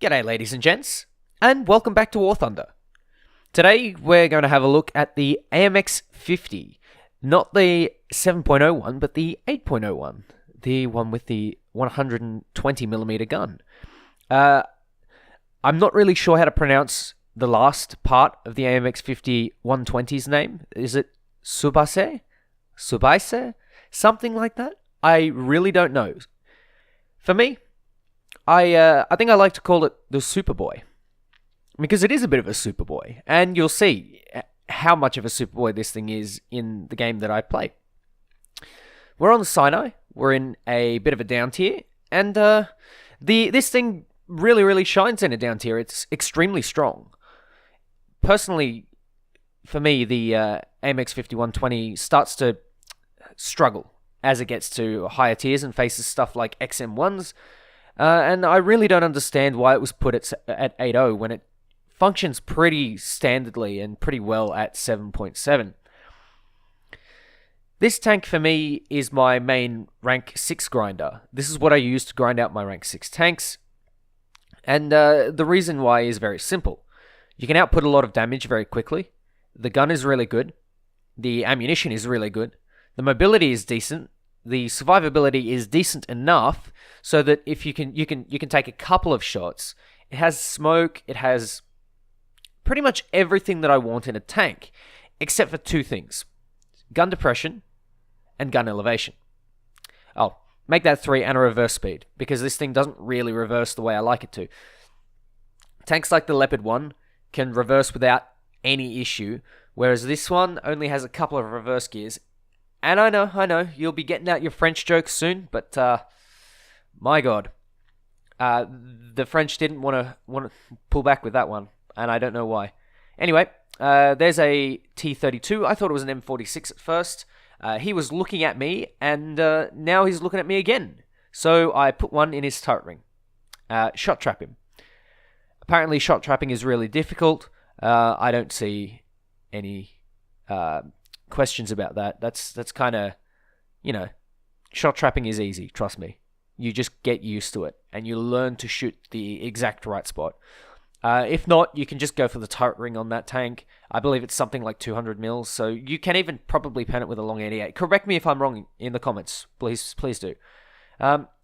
G'day ladies and gents, and welcome back to War Thunder. Today we're going to have a look at the AMX 50, not the 7.01 but the 8.01, the one with the 120mm gun. I'm not really sure how to pronounce the last part of the AMX 50 120's name. Is it Subase? Subaise? Something like that? I really don't know. For me, I think I like to call it the Superboy, because it is a bit of a Superboy, and you'll see how much of a Superboy this thing is in the game that I play. We're on the Sinai, we're in a bit of a down tier, and this thing really shines in a down tier. It's extremely strong. Personally, for me, the AMX 5120 starts to struggle as it gets to higher tiers and faces stuff like XM1s, and I really don't understand why it was put at 8.0 when it functions pretty standardly and pretty well at 7.7. This tank for me is my main rank 6 grinder. This is what I use to grind out my rank 6 tanks, and the reason why is very simple. You can output a lot of damage very quickly, the gun is really good, the ammunition is really good, the mobility is decent, the survivability is decent enough so that if you can take a couple of shots. It has smoke, it has pretty much everything that I want in a tank, except for two things: gun depression and gun elevation. Oh, make that 3 and a reverse speed, because this thing doesn't really reverse the way I like it to. Tanks like the Leopard 1 can reverse without any issue, whereas this one only has a couple of reverse gears. And I know, you'll be getting out your French jokes soon, but my God, the French didn't want to pull back with that one, and I don't know why. Anyway, there's a T-32. I thought it was an M46 at first. He was looking at me, and now he's looking at me again. So I put one in his turret ring. Shot trap him. Apparently, shot trapping is really difficult. I don't see any questions about that. That's kind of, shot trapping is easy, trust me. You just get used to it, and you learn to shoot the exact right spot. If not, you can just go for the turret ring on that tank. I believe it's something like 200 mils, so you can even probably pen it with a long 88. Correct me if I'm wrong in the comments, please do.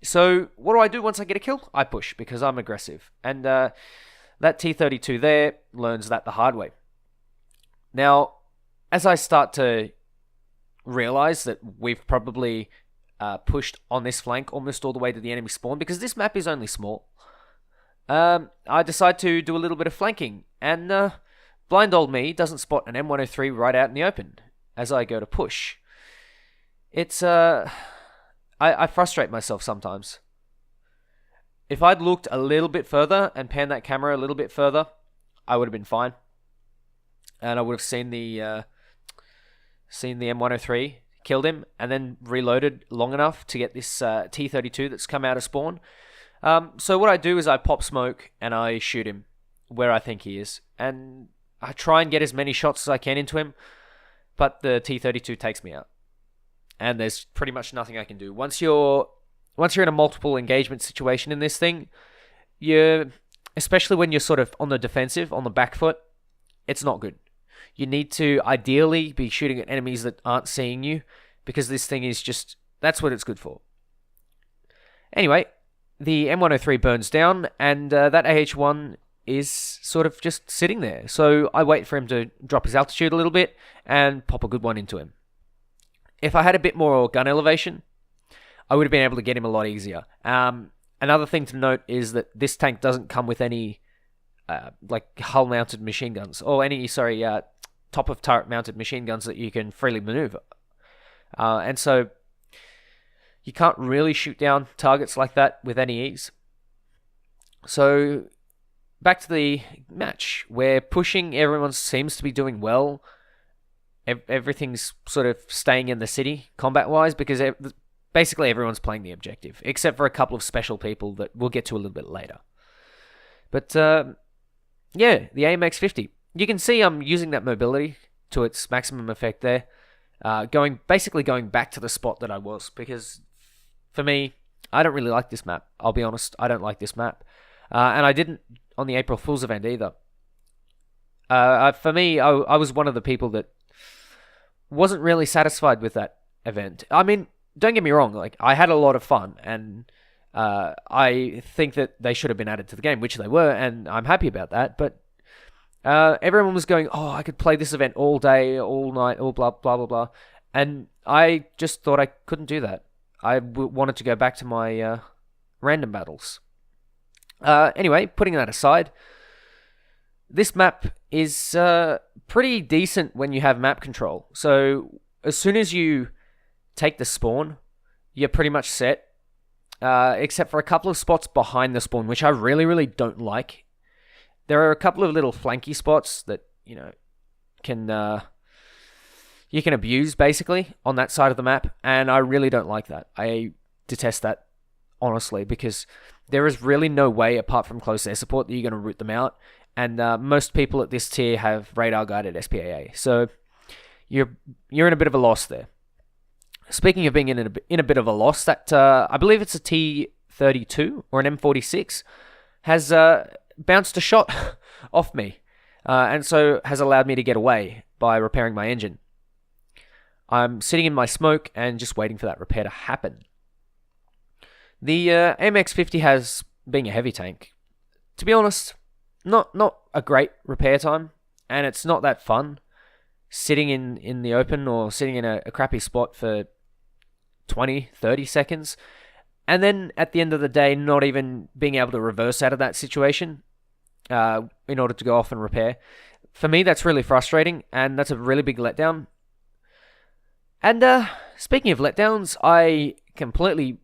So what do I do once I get a kill? I push, because I'm aggressive, and that T-32 there learns that the hard way. Now, as I start to realize that we've probably pushed on this flank almost all the way to the enemy spawn, because this map is only small, I decide to do a little bit of flanking, and blind old me doesn't spot an M103 right out in the open as I go to push. It's, I frustrate myself sometimes. If I'd looked a little bit further and panned that camera a little bit further, I would have been fine. And I would have seen the M103, killed him, and then reloaded long enough to get this T-32 that's come out of spawn. So what I do is I pop smoke and I shoot him where I think he is. And I try and get as many shots as I can into him, but the T-32 takes me out. And there's pretty much nothing I can do. Once you're in a multiple engagement situation in this thing, especially when you're sort of on the defensive, on the back foot, it's not good. You need to ideally be shooting at enemies that aren't seeing you, because this thing is just, that's what it's good for. Anyway, the M103 burns down, and that AH-1 is sort of just sitting there. So I wait for him to drop his altitude a little bit and pop a good one into him. If I had a bit more gun elevation, I would have been able to get him a lot easier. Another thing to note is that this tank doesn't come with any like hull-mounted machine guns, or any, top of turret mounted machine guns that you can freely maneuver. And so you can't really shoot down targets like that with any ease. So back to the match. We're pushing, everyone seems to be doing well. Everything's sort of staying in the city combat-wise, because basically everyone's playing the objective, except for a couple of special people that we'll get to a little bit later. But yeah, the AMX 50. You can see I'm using that mobility to its maximum effect there. Basically going back to the spot that I was, because for me, I don't really like this map. I'll be honest, I don't like this map. And I didn't on the April Fool's event either. For me, I was one of the people that wasn't really satisfied with that event. I mean, don't get me wrong, like, I had a lot of fun, and I think that they should have been added to the game, which they were, and I'm happy about that, but everyone was going, oh, I could play this event all day, all night, all blah, blah, blah, blah, and I just thought I couldn't do that. I wanted to go back to my random battles. Anyway, putting that aside, this map is pretty decent when you have map control. So as soon as you take the spawn, you're pretty much set, except for a couple of spots behind the spawn, which I really, really don't like. There are a couple of little flanky spots that, can you can abuse, basically, on that side of the map, and I really don't like that. I detest that, honestly, because there is really no way, apart from close air support, that you're going to root them out, and most people at this tier have radar-guided SPAA, so you're in a bit of a loss there. Speaking of being in a bit of a loss, that I believe it's a T-32 or an M46 has bounced a shot off me, and so has allowed me to get away by repairing my engine. I'm sitting in my smoke and just waiting for that repair to happen. The AMX-50 has, being a heavy tank, to be honest, not a great repair time, and it's not that fun sitting in the open or sitting in a crappy spot for 20, 30 seconds, and then at the end of the day not even being able to reverse out of that situation in order to go off and repair. For me, that's really frustrating, and that's a really big letdown. And speaking of letdowns, I completely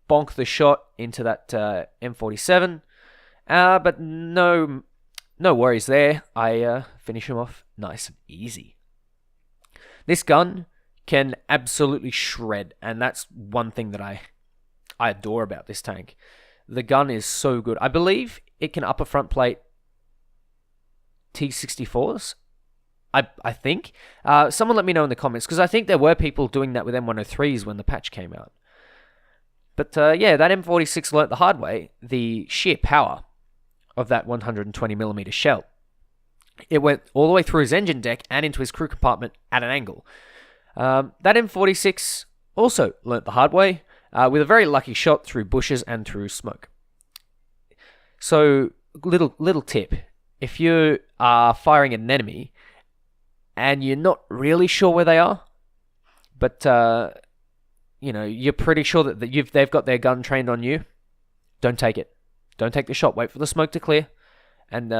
bonked the shot into that M47, but no worries there. I finish him off nice and easy. This gun can absolutely shred, and that's one thing that I adore about this tank. The gun is so good. I believe it can upper front plate T64s. I think. Someone let me know in the comments, because I think there were people doing that with M103s when the patch came out. But yeah, that M46 learnt the hard way, the sheer power of that 120mm shell. It went all the way through his engine deck and into his crew compartment at an angle. That M46 also learnt the hard way, with a very lucky shot through bushes and through smoke. So, little tip. If you are firing at an enemy and you're not really sure where they are, but you're pretty sure that they've got their gun trained on you, don't take it. Don't take the shot. Wait for the smoke to clear, and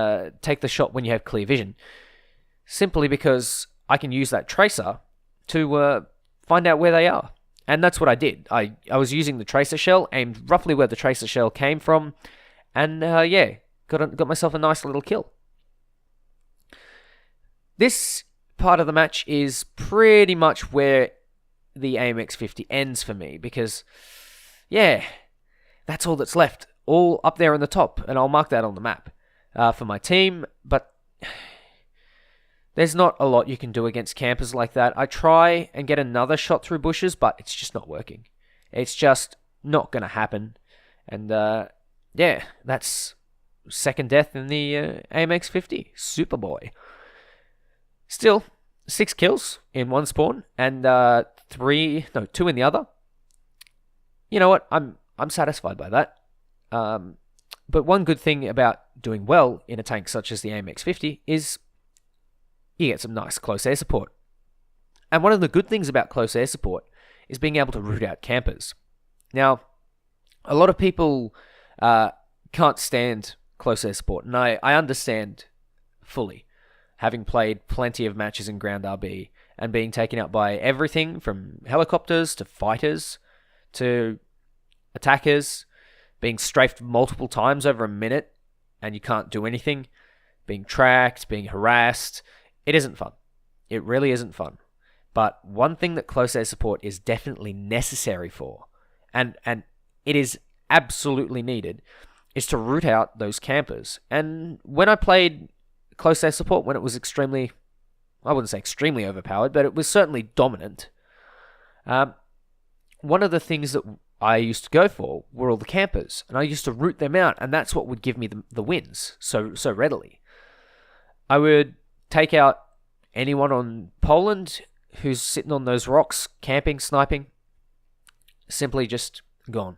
take the shot when you have clear vision. Simply because I can use that tracer to find out where they are. And that's what I did. I was using the tracer shell, aimed roughly where the tracer shell came from, and yeah, got myself a nice little kill. This part of the match is pretty much where the AMX-50 ends for me, because, yeah, that's all that's left. All up there in the top, and I'll mark that on the map for my team, but there's not a lot you can do against campers like that. I try and get another shot through bushes, but it's just not working. It's just not going to happen. And yeah, that's second death in the AMX-50. Superboy. Still, 6 kills in one spawn, and 2 in the other. You know what? I'm satisfied by that. But one good thing about doing well in a tank such as the AMX-50 is you get some nice close air support. And one of the good things about close air support is being able to root out campers. Now, a lot of people can't stand close air support, and I understand fully, having played plenty of matches in ground RB and being taken out by everything from helicopters to fighters to attackers, being strafed multiple times over a minute and you can't do anything, being tracked, being harassed. It isn't fun. It really isn't fun. But one thing that close air support is definitely necessary for, and it is absolutely needed, is to root out those campers. And when I played close air support, when it was extremely, I wouldn't say extremely overpowered, but it was certainly dominant, one of the things that I used to go for were all the campers, and I used to root them out, and that's what would give me the wins so readily. I would take out anyone on Poland who's sitting on those rocks, camping, sniping, simply just gone.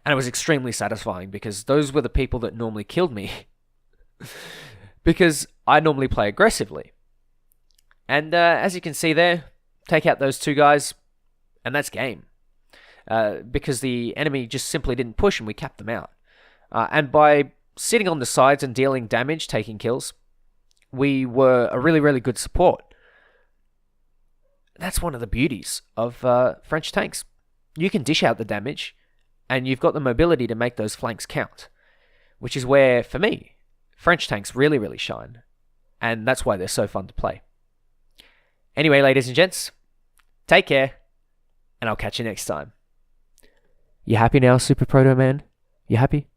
And it was extremely satisfying because those were the people that normally killed me. Because I normally play aggressively. And as you can see there, take out those two guys, and that's game. Because the enemy just simply didn't push and we capped them out. And by sitting on the sides and dealing damage, taking kills, we were a really, really good support. That's one of the beauties of French tanks. You can dish out the damage, and you've got the mobility to make those flanks count. Which is where, for me, French tanks really, really shine. And that's why they're so fun to play. Anyway, ladies and gents, take care, and I'll catch you next time. You happy now, Super Proto Man? You happy?